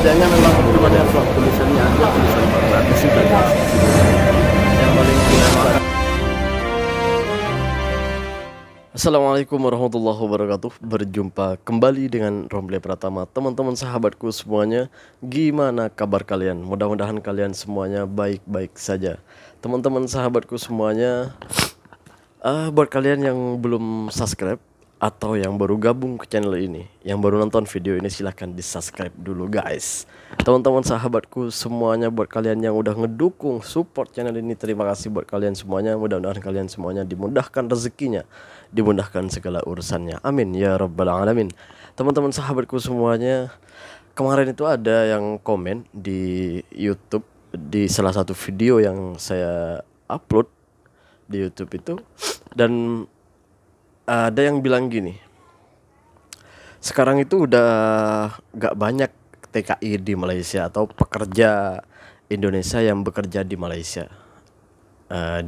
kerjanya memang cuma develop tulisannya aja, tulisan bagus sudah yang paling kita. Assalamualaikum warahmatullahi wabarakatuh. Berjumpa kembali dengan Romli Pratama. Teman-teman sahabatku semuanya, gimana kabar kalian? Mudah-mudahan kalian semuanya baik-baik saja. Teman-teman sahabatku semuanya, buat kalian yang belum subscribe atau yang baru gabung ke channel ini, yang baru nonton video ini, silahkan di subscribe dulu guys. Teman-teman sahabatku semuanya, buat kalian yang udah ngedukung support channel ini, terima kasih buat kalian semuanya. Mudah-mudahan kalian semuanya dimudahkan rezekinya, dimudahkan segala urusannya, amin ya rabbal alamin. Teman-teman sahabatku semuanya, kemarin itu ada yang komen di YouTube, di salah satu video yang saya upload di YouTube itu, dan ada yang bilang gini, sekarang itu udah gak banyak TKI di Malaysia atau pekerja Indonesia yang bekerja di Malaysia.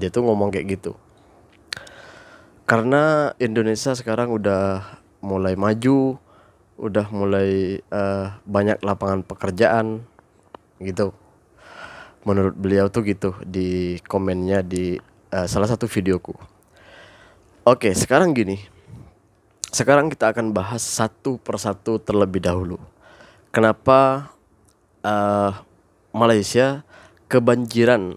Dia tuh ngomong kayak gitu, karena Indonesia sekarang udah mulai maju, udah mulai banyak lapangan pekerjaan gitu. Menurut beliau tuh gitu di komennya di salah satu videoku. Oke, sekarang gini. Sekarang kita akan bahas satu persatu terlebih dahulu. Kenapa Malaysia kebanjiran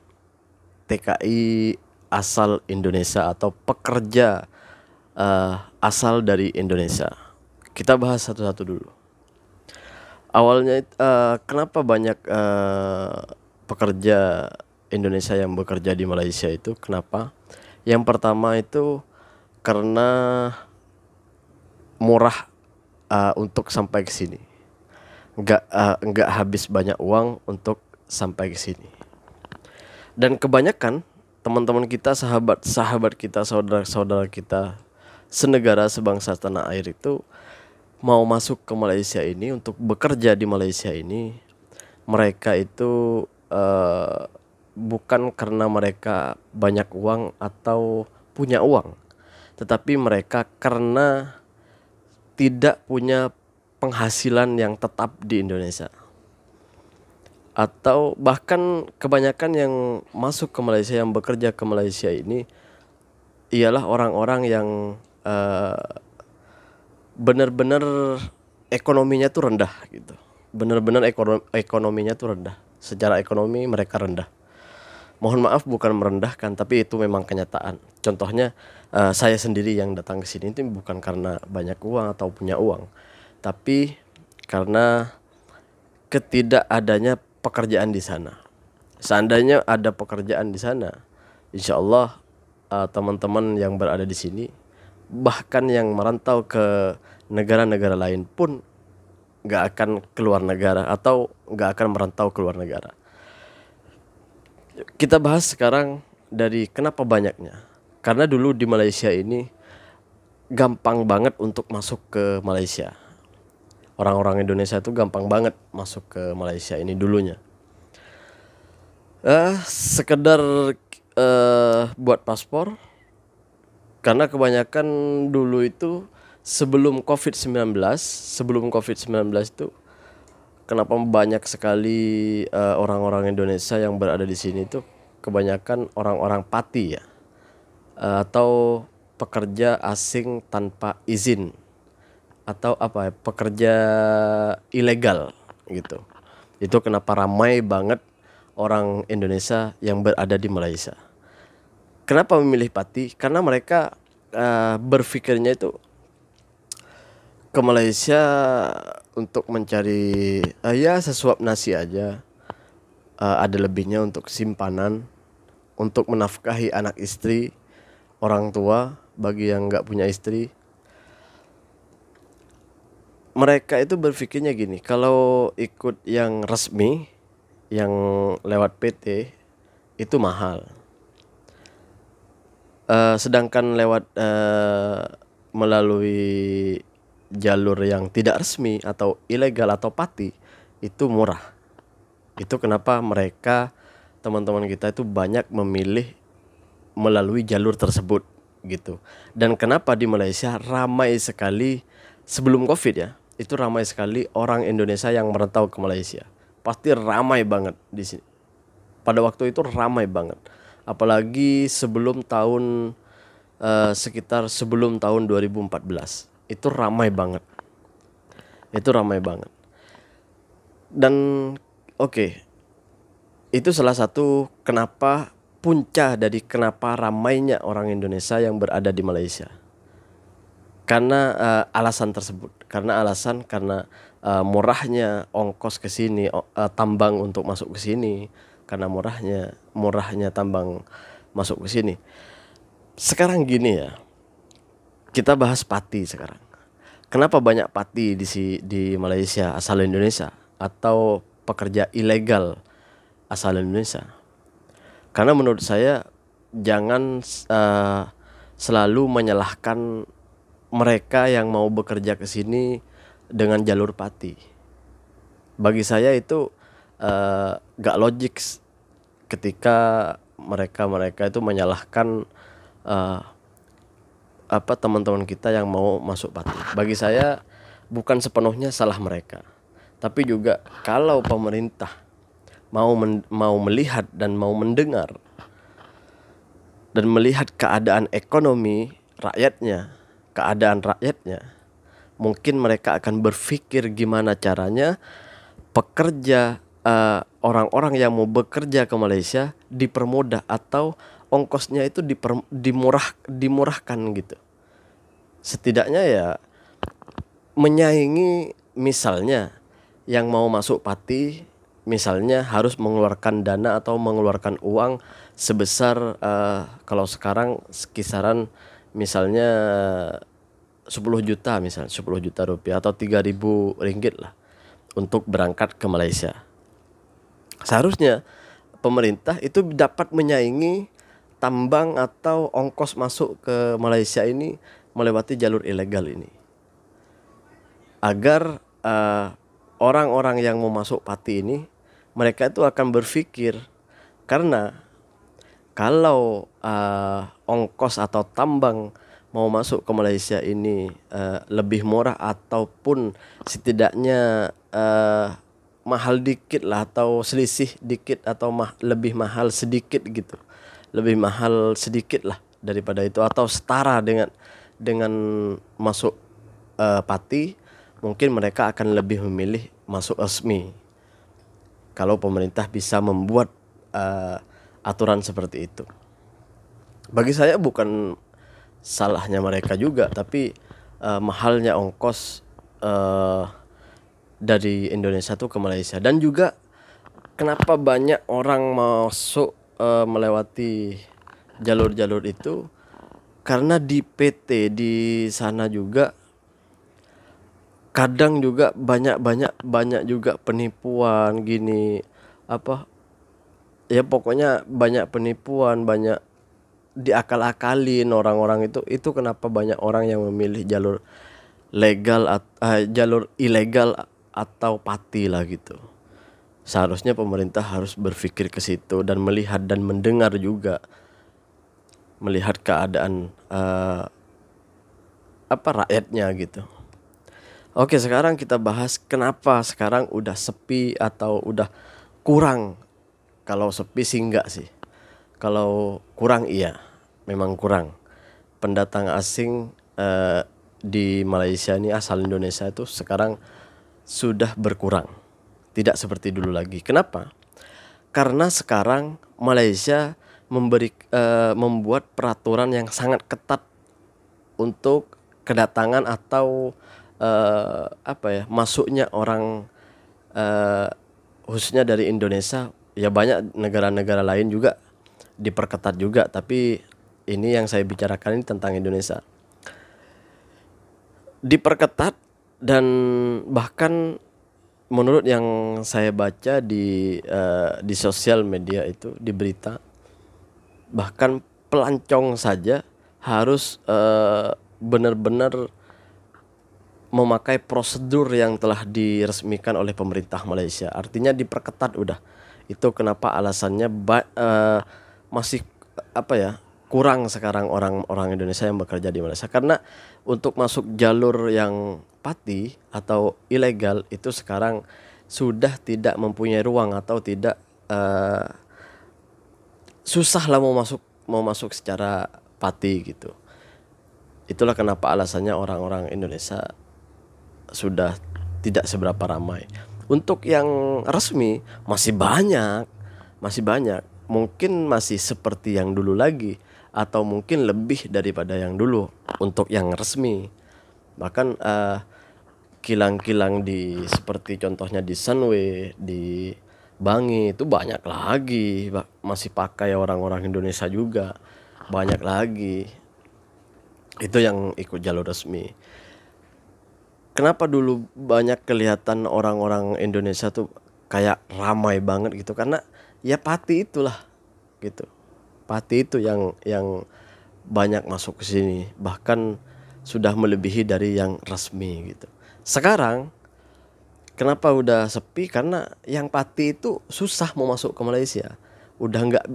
TKI asal Indonesia atau pekerja asal dari Indonesia? Kita bahas satu-satu dulu. Awalnya kenapa banyak pekerja Indonesia yang bekerja di Malaysia itu? Kenapa? Yang pertama itu karena murah untuk sampai ke sini, nggak habis banyak uang untuk sampai ke sini. Dan kebanyakan teman-teman kita, sahabat kita, saudara-saudara kita senegara, sebangsa tanah air itu mau masuk ke Malaysia ini untuk bekerja di Malaysia ini. Mereka itu bukan karena mereka banyak uang atau punya uang, tetapi mereka karena tidak punya penghasilan yang tetap di Indonesia. Atau bahkan kebanyakan yang masuk ke Malaysia, yang bekerja ke Malaysia ini ialah orang-orang yang benar-benar ekonominya tuh rendah gitu. Benar-benar ekonominya tuh rendah. Secara ekonomi mereka rendah. Mohon maaf, bukan merendahkan, tapi itu memang kenyataan. Contohnya saya sendiri yang datang ke sini itu bukan karena banyak uang atau punya uang, tapi karena ketidakadanya pekerjaan di sana. Seandainya ada pekerjaan di sana, insya Allah teman-teman yang berada di sini, bahkan yang merantau ke negara-negara lain pun gak akan keluar negara atau gak akan merantau keluar negara. Kita bahas sekarang dari kenapa banyaknya. Karena dulu di Malaysia ini gampang banget untuk masuk ke Malaysia. Orang-orang Indonesia itu gampang banget masuk ke Malaysia ini dulunya. Sekedar buat paspor. Karena kebanyakan dulu itu sebelum COVID-19 itu, kenapa banyak sekali orang-orang Indonesia yang berada di sini itu kebanyakan orang-orang pati ya, atau pekerja asing tanpa izin, atau apa ya, pekerja ilegal gitu. Itu kenapa ramai banget orang Indonesia yang berada di Malaysia. Kenapa memilih pati? Karena mereka berpikirnya itu ke Malaysia untuk mencari sesuap nasi aja, ada lebihnya untuk simpanan, untuk menafkahi anak istri, orang tua bagi yang nggak punya istri. Mereka itu berpikirnya gini, kalau ikut yang resmi, yang lewat PT itu mahal. Sedangkan lewat melalui jalur yang tidak resmi atau ilegal atau pati itu murah. Itu kenapa mereka, teman-teman kita itu banyak memilih melalui jalur tersebut gitu. Dan kenapa di Malaysia ramai sekali sebelum Covid ya, itu ramai sekali orang Indonesia yang merantau ke Malaysia. Pasti ramai banget di sini. Pada waktu itu ramai banget. Apalagi sekitar sebelum tahun 2014. Itu ramai banget. Itu ramai banget. Dan oke, itu salah satu punca dari kenapa ramainya orang Indonesia yang berada di Malaysia. Karena alasan tersebut, karena murahnya ongkos ke sini, tambang untuk masuk ke sini, karena murahnya tambang masuk ke sini. Sekarang gini ya, kita bahas pati sekarang. Kenapa banyak pati di Malaysia asal Indonesia atau pekerja ilegal asal Indonesia? Karena menurut saya jangan selalu menyalahkan mereka yang mau bekerja ke sini dengan jalur pati. Bagi saya itu gak logik ketika mereka itu menyalahkan teman-teman kita yang mau masuk pati. Bagi saya bukan sepenuhnya salah mereka, tapi juga kalau pemerintah mau melihat dan mau mendengar dan melihat keadaan ekonomi keadaan rakyatnya, mungkin mereka akan berpikir gimana caranya pekerja orang-orang yang mau bekerja ke Malaysia dipermudah atau ongkosnya itu dimurahkan gitu. Setidaknya ya menyaingi, misalnya yang mau masuk pati misalnya harus mengeluarkan dana atau mengeluarkan uang sebesar kalau sekarang kisaran misalnya 10 juta, misalnya 10 juta rupiah atau 3.000 ringgit lah untuk berangkat ke Malaysia. Seharusnya pemerintah itu dapat menyaingi tambang atau ongkos masuk ke Malaysia ini melewati jalur ilegal ini, agar orang-orang yang mau masuk pati ini mereka itu akan berpikir, karena kalau ongkos atau tambang mau masuk ke Malaysia ini lebih murah ataupun setidaknya mahal dikit lah atau selisih dikit atau lebih mahal sedikit gitu. Lebih mahal sedikit lah daripada itu atau setara dengan masuk pati, mungkin mereka akan lebih memilih masuk resmi. Kalau pemerintah bisa membuat aturan seperti itu. Bagi saya bukan salahnya mereka juga, tapi mahalnya ongkos dari Indonesia tuh ke Malaysia. Dan juga kenapa banyak orang masuk melewati jalur-jalur itu, karena di PT di sana juga kadang juga banyak juga penipuan gini, ya pokoknya banyak penipuan, banyak diakal-akalin orang-orang itu kenapa banyak orang yang memilih jalur jalur ilegal atau pati lah gitu. Seharusnya pemerintah harus berpikir ke situ dan melihat dan mendengar juga, melihat keadaan rakyatnya gitu. Oke, sekarang kita bahas kenapa sekarang udah sepi atau udah kurang. Kalau sepi sih enggak sih. Kalau kurang iya, memang kurang. Pendatang asing di Malaysia ini asal Indonesia itu sekarang sudah berkurang. Tidak seperti dulu lagi. Kenapa? Karena sekarang Malaysia membuat peraturan yang sangat ketat untuk kedatangan atau masuknya orang khususnya dari Indonesia. Ya banyak negara-negara lain juga diperketat juga, tapi ini yang saya bicarakan ini tentang Indonesia. Diperketat, dan bahkan menurut yang saya baca di sosial media itu, di berita, bahkan pelancong saja harus benar-benar memakai prosedur yang telah diresmikan oleh pemerintah Malaysia. Artinya diperketat udah. Itu kenapa alasannya masih kurang sekarang orang-orang Indonesia yang bekerja di Malaysia. Karena untuk masuk jalur yang Pati atau ilegal itu sekarang sudah tidak mempunyai ruang atau tidak susah lah mau masuk secara Pati gitu. Itulah kenapa alasannya orang-orang Indonesia sudah tidak seberapa ramai. Untuk yang resmi masih banyak. Mungkin masih seperti yang dulu lagi atau mungkin lebih daripada yang dulu untuk yang resmi. Bahkan kilang-kilang di seperti contohnya di Sunway, di Bangi itu banyak lagi masih pakai orang-orang Indonesia juga. Banyak lagi. Itu yang ikut jalur resmi. Kenapa dulu banyak kelihatan orang-orang Indonesia tuh kayak ramai banget gitu, karena ya Pati itulah gitu. Pati itu yang banyak masuk ke sini, bahkan sudah melebihi dari yang resmi gitu. Sekarang kenapa udah sepi? Karena yang Pati itu susah mau masuk ke Malaysia. Udah nggak,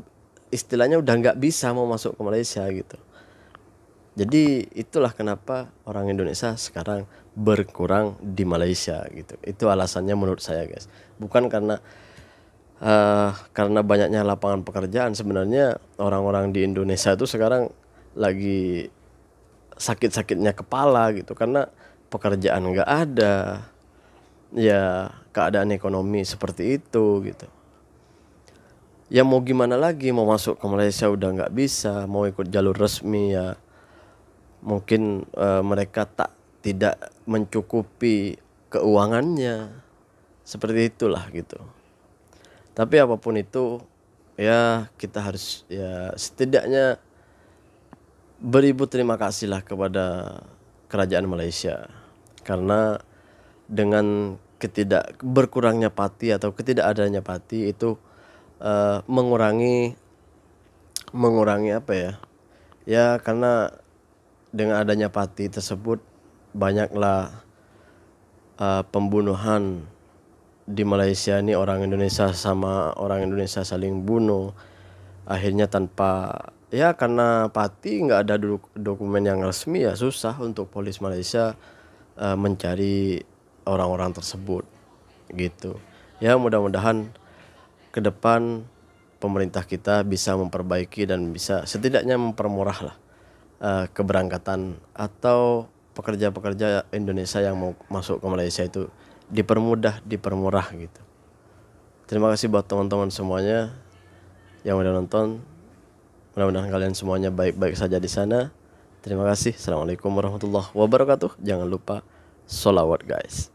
istilahnya udah nggak bisa mau masuk ke Malaysia gitu. Jadi itulah kenapa orang Indonesia sekarang berkurang di Malaysia gitu. Itu alasannya menurut saya, guys. Bukan karena banyaknya lapangan pekerjaan. Sebenarnya orang-orang di Indonesia itu sekarang lagi sakit-sakitnya kepala gitu, karena pekerjaan nggak ada. Ya keadaan ekonomi seperti itu gitu. Ya mau gimana lagi, mau masuk ke Malaysia udah nggak bisa, mau ikut jalur resmi ya mungkin mereka tidak mencukupi keuangannya, seperti itulah gitu. Tapi apapun itu ya kita harus ya setidaknya beribu terima kasih lah kepada kerajaan Malaysia, karena dengan berkurangnya Pati atau ketidakadanya Pati itu mengurangi apa ya? Ya karena dengan adanya Pati tersebut banyaklah pembunuhan di Malaysia ini, orang Indonesia sama orang Indonesia saling bunuh. Akhirnya karena Pati nggak ada dokumen yang resmi, ya susah untuk polis Malaysia mencari orang-orang tersebut gitu. Ya mudah-mudahan ke depan pemerintah kita bisa memperbaiki dan bisa setidaknya mempermurah lah keberangkatan atau pekerja-pekerja Indonesia yang mau masuk ke Malaysia itu dipermurah gitu. Terima kasih buat teman-teman semuanya yang udah nonton. Mudah-mudahan kalian semuanya baik-baik saja di sana. Terima kasih. Assalamualaikum warahmatullahi wabarakatuh. Jangan lupa sholawat, guys.